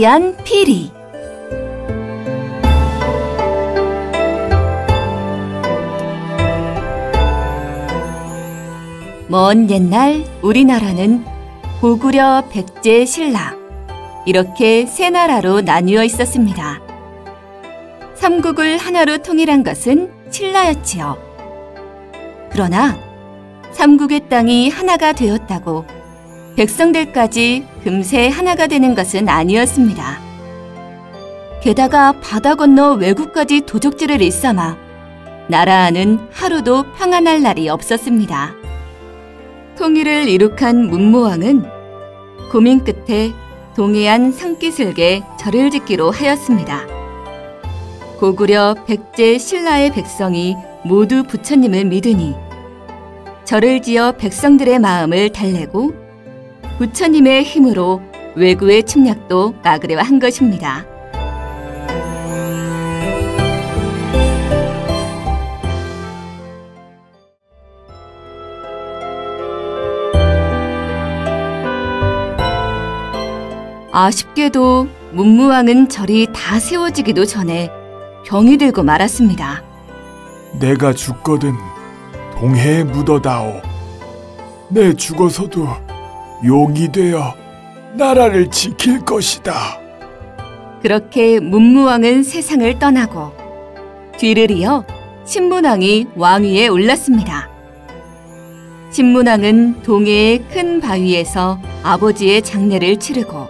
신비한 피리. 먼 옛날 우리나라는 고구려, 백제, 신라 이렇게 세 나라로 나뉘어 있었습니다. 삼국을 하나로 통일한 것은 신라였지요. 그러나 삼국의 땅이 하나가 되었다고 백성들까지 금세 하나가 되는 것은 아니었습니다. 게다가 바다 건너 외국까지 도적질을 일삼아 나라 안은 하루도 평안할 날이 없었습니다. 통일을 이룩한 문무왕은 고민 끝에 동해안 상기슭에 절을 짓기로 하였습니다. 고구려, 백제, 신라의 백성이 모두 부처님을 믿으니 절을 지어 백성들의 마음을 달래고 부처님의 힘으로 왜구의 침략도 막으려 한 것입니다. 아쉽게도 문무왕은 절이 다 세워지기도 전에 병이 들고 말았습니다. 내가 죽거든 동해에 묻어다오. 내 죽어서도 용이 되어 나라를 지킬 것이다. 그렇게 문무왕은 세상을 떠나고 뒤를 이어 신문왕이 왕위에 올랐습니다. 신문왕은 동해의 큰 바위에서 아버지의 장례를 치르고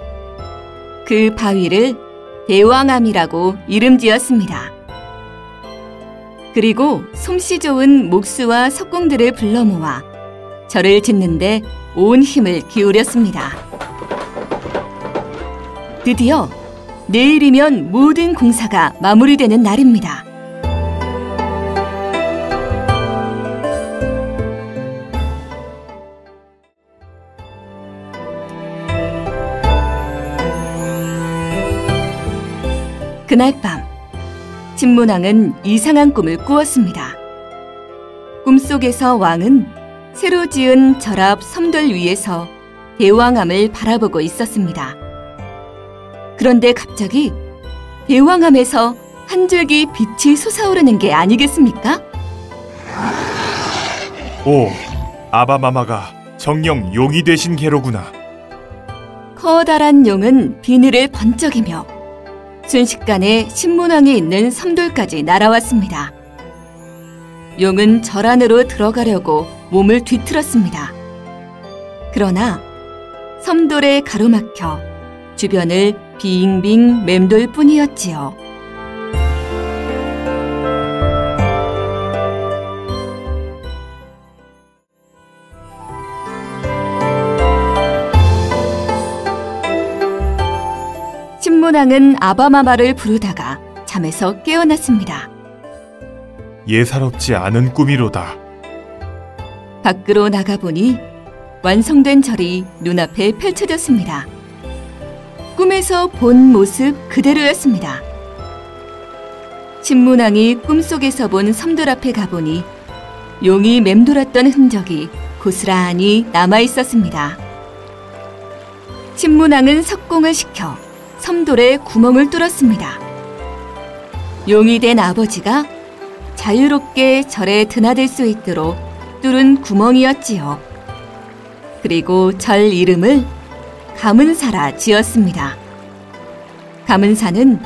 그 바위를 대왕암이라고 이름 지었습니다. 그리고 솜씨 좋은 목수와 석공들을 불러 모아 절을 짓는데 온 힘을 기울였습니다. 드디어 내일이면 모든 공사가 마무리되는 날입니다. 그날 밤, 신문왕은 이상한 꿈을 꾸었습니다. 꿈속에서 왕은 새로 지은 절 앞 섬돌 위에서 대왕암을 바라보고 있었습니다. 그런데 갑자기 대왕암에서 한 줄기 빛이 솟아오르는 게 아니겠습니까? 오, 아바마마가 정령 용이 되신 게로구나. 커다란 용은 비늘을 번쩍이며 순식간에 신문왕이 있는 섬돌까지 날아왔습니다. 용은 절 안으로 들어가려고 몸을 뒤틀었습니다. 그러나 섬돌에 가로막혀 주변을 빙빙 맴돌 뿐이었지요. 신문왕은 아바마마를 부르다가 잠에서 깨어났습니다. 예사롭지 않은 꿈이로다. 밖으로 나가보니 완성된 절이 눈앞에 펼쳐졌습니다. 꿈에서 본 모습 그대로였습니다. 신문왕이 꿈속에서 본 섬돌 앞에 가보니 용이 맴돌았던 흔적이 고스란히 남아있었습니다. 신문왕은 석공을 시켜 섬돌에 구멍을 뚫었습니다. 용이 된 아버지가 자유롭게 절에 드나들 수 있도록 뚫은 구멍이었지요. 그리고 절 이름을 감은사라 지었습니다. 감은사는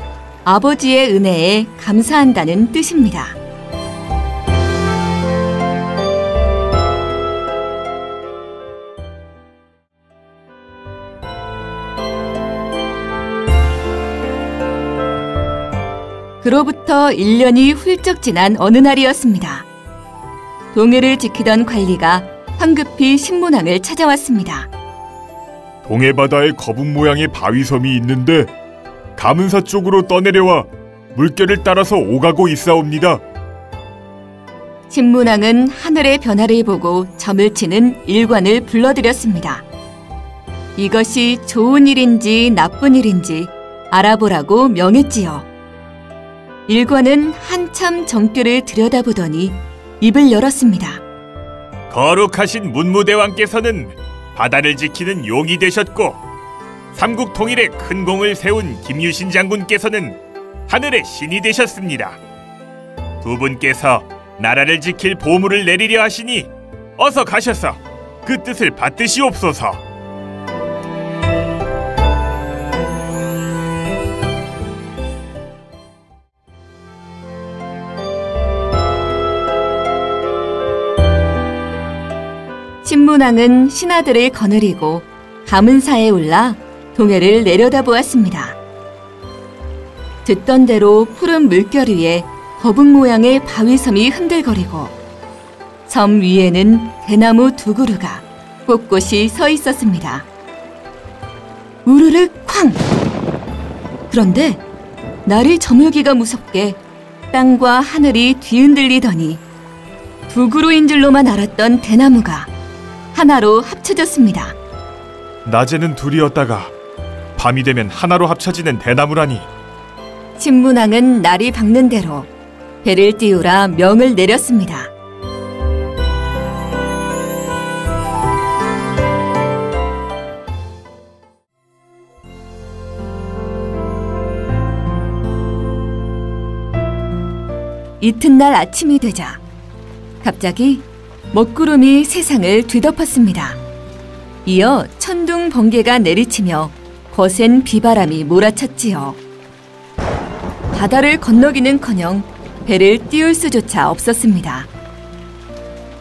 아버지의 은혜에 감사한다는 뜻입니다. 그로부터 1년이 훌쩍 지난 어느 날이었습니다. 동해를 지키던 관리가 황급히 신문왕을 찾아왔습니다. 동해 바다에 거북 모양의 바위섬이 있는데 감은사 쪽으로 떠내려와 물결을 따라서 오가고 있사옵니다. 신문왕은 하늘의 변화를 보고 점을 치는 일관을 불러들였습니다. 이것이 좋은 일인지 나쁜 일인지 알아보라고 명했지요. 일관은 한참 정귀를 들여다보더니 입을 열었습니다. 거룩하신 문무대왕께서는 바다를 지키는 용이 되셨고 삼국 통일에 큰 공을 세운 김유신 장군께서는 하늘의 신이 되셨습니다. 두 분께서 나라를 지킬 보물을 내리려 하시니 어서 가셔서 그 뜻을 받드시옵소서. 신문왕은 신하들을 거느리고 가문사에 올라 동해를 내려다보았습니다. 듣던 대로 푸른 물결 위에 거북 모양의 바위섬이 흔들거리고 섬 위에는 대나무 두 그루가 꼿꼿이 서 있었습니다. 우르르 쾅! 그런데 날이 저물기가 무섭게 땅과 하늘이 뒤흔들리더니 두 그루인 줄로만 알았던 대나무가 하나로 합쳐졌습니다. 낮에는 둘이었다가 밤이 되면 하나로 합쳐지는 대나무라니. 신문왕은 날이 밝는 대로 배를 띄우라 명을 내렸습니다. 이튿날 아침이 되자 갑자기 먹구름이 세상을 뒤덮었습니다. 이어 천둥 번개가 내리치며 거센 비바람이 몰아쳤지요. 바다를 건너기는커녕 배를 띄울 수조차 없었습니다.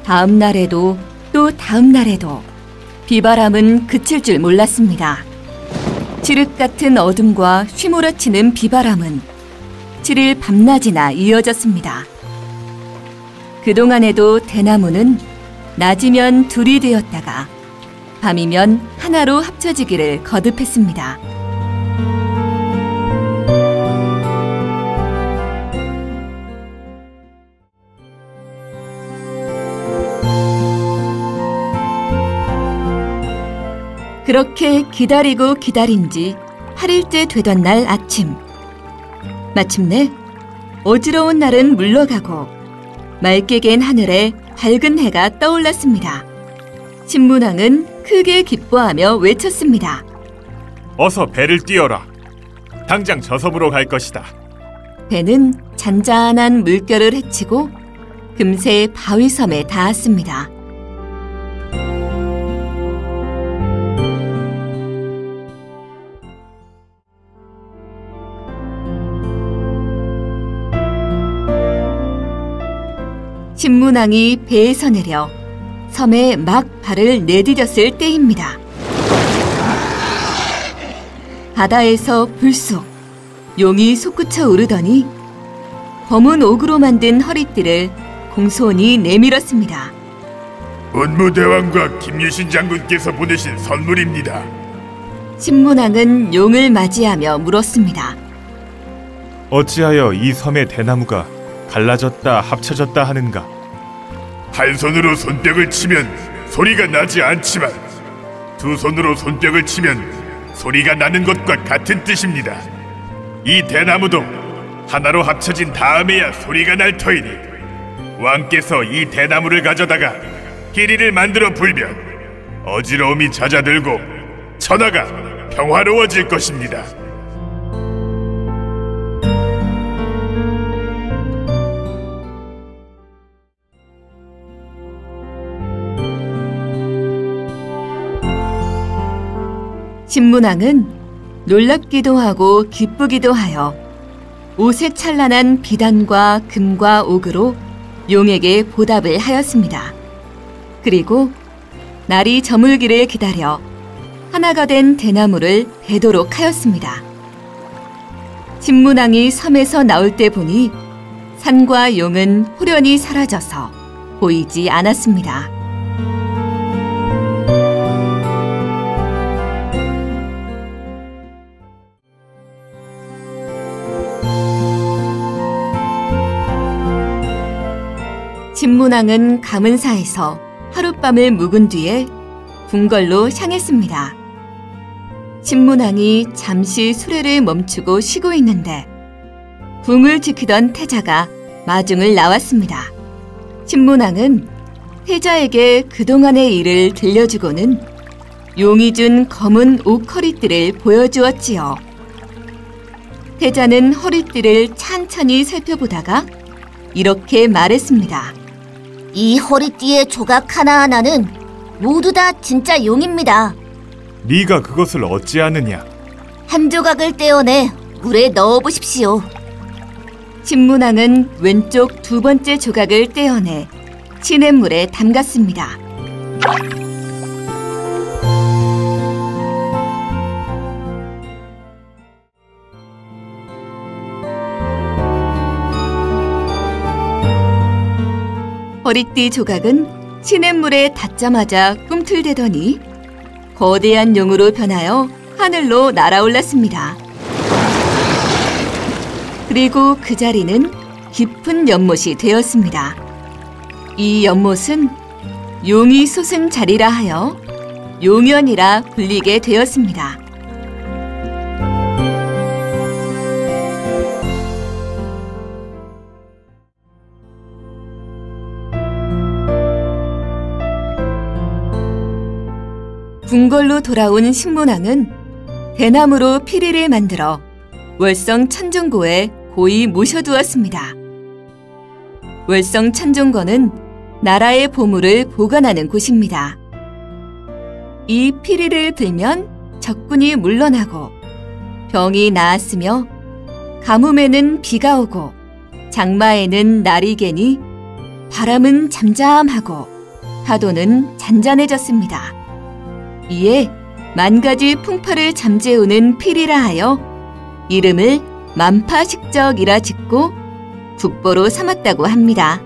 다음 날에도 또 다음 날에도 비바람은 그칠 줄 몰랐습니다. 칠흑 같은 어둠과 휘몰아치는 비바람은 7일 밤낮이나 이어졌습니다. 그동안에도 대나무는 낮이면 둘이 되었다가 밤이면 하나로 합쳐지기를 거듭했습니다. 그렇게 기다리고 기다린 지 8일째 되던 날 아침, 마침내 어지러운 날은 물러가고 맑게 갠 하늘에 밝은 해가 떠올랐습니다. 신문왕은 크게 기뻐하며 외쳤습니다. 어서 배를 띄워라. 당장 저 섬으로 갈 것이다. 배는 잔잔한 물결을 헤치고 금세 바위섬에 닿았습니다. 신문왕이 배에서 내려 섬에 막 발을 내디뎠을 때입니다. 바다에서 불쑥 용이 솟구쳐 오르더니 검은 옥으로 만든 허리띠를 공손히 내밀었습니다. 운무대왕과 김유신 장군께서 보내신 선물입니다. 신문왕은 용을 맞이하며 물었습니다. 어찌하여 이 섬의 대나무가 갈라졌다 합쳐졌다 하는가? 한 손으로 손뼉을 치면 소리가 나지 않지만 두 손으로 손뼉을 치면 소리가 나는 것과 같은 뜻입니다. 이 대나무도 하나로 합쳐진 다음에야 소리가 날 터이니 왕께서 이 대나무를 가져다가 끼리를 만들어 불면 어지러움이 잦아들고 천하가 평화로워질 것입니다. 신문왕은 놀랍기도 하고 기쁘기도 하여 옷에 찬란한 비단과 금과 옥으로 용에게 보답을 하였습니다. 그리고 날이 저물기를 기다려 하나가 된 대나무를 베도록 하였습니다. 신문왕이 섬에서 나올 때 보니 산과 용은 호련히 사라져서 보이지 않았습니다. 신문왕은 가문사에서 하룻밤을 묵은 뒤에 궁궐로 향했습니다. 신문왕이 잠시 수레를 멈추고 쉬고 있는데 궁을 지키던 태자가 마중을 나왔습니다. 신문왕은 태자에게 그동안의 일을 들려주고는 용이 준 검은 옥허리띠를 보여주었지요. 태자는 허리띠를 찬찬히 살펴보다가 이렇게 말했습니다. 이 허리띠의 조각 하나하나는 모두 다 진짜 용입니다. 네가 그것을 어찌하느냐? 한 조각을 떼어내 물에 넣어보십시오. 신문왕은 왼쪽 두 번째 조각을 떼어내 시냇물에 담갔습니다. 허리띠 조각은 시냇물에 닿자마자 꿈틀대더니 거대한 용으로 변하여 하늘로 날아올랐습니다. 그리고 그 자리는 깊은 연못이 되었습니다. 이 연못은 용이 솟은 자리라 하여 용연이라 불리게 되었습니다. 궁궐로 돌아온 신문왕은 대나무로 피리를 만들어 월성 천정고에 고이 모셔두었습니다. 월성 천정고는 나라의 보물을 보관하는 곳입니다. 이 피리를 불면 적군이 물러나고 병이 나았으며 가뭄에는 비가 오고 장마에는 날이 개니 바람은 잠잠하고 파도는 잔잔해졌습니다. 이에 만가지 풍파를 잠재우는 피리라 하여 이름을 만파식적이라 짓고 국보로 삼았다고 합니다.